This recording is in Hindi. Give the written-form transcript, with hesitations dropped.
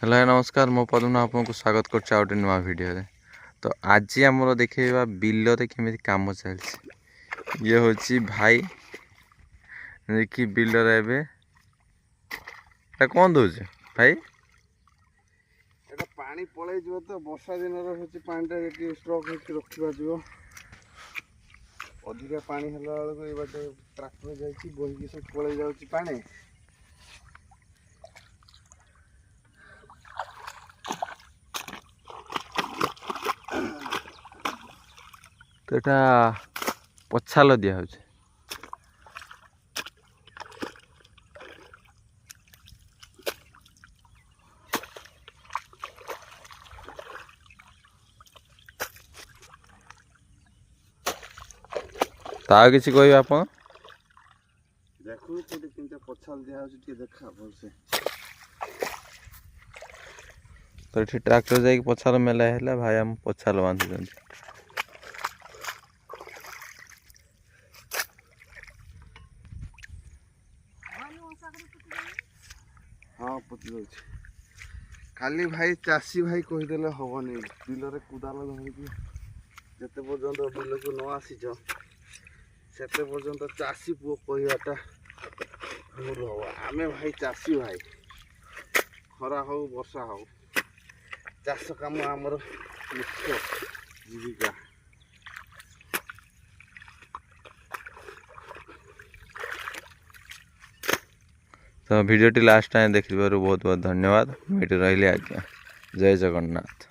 हेलो नमस्कार मो पद्म आपको स्वागत कर नुआ वीडियो रे। तो आज आमर देखा बिल केमी कम चलती ये हूँ भाई देखिए बिल कौन दौर भाई पानी पलि तो वर्षा दिन पानी स्टक रखा अधिका पानी है ये बाटे ट्राक्टर जाइए बोहिकी सब पलि जाऊँगी पानी तो यहाँ पछाल दिया हो किसी कह आप देखो पछाल दिया देखा भलसे तो ये ट्राक्टर जाकि पछाल मेला है भाई आम पछाल बांधुं हाँ पुति खाली भाई चाषी भाई कहीदेले हेनी बिल कुदाल धरिकी जिते पर्यंत बिल को न आसीच से पर्यंत चाषी पुओ कहवाटा भूल हम आमे भाई चाषी भाई खरा हो वर्षा हो चाष कम आमर मुख्य जीविका। तो वीडियो लास्ट टाइम देखिबार बहुत बहुत धन्यवाद। ये रही आज्ञा जय जगन्नाथ।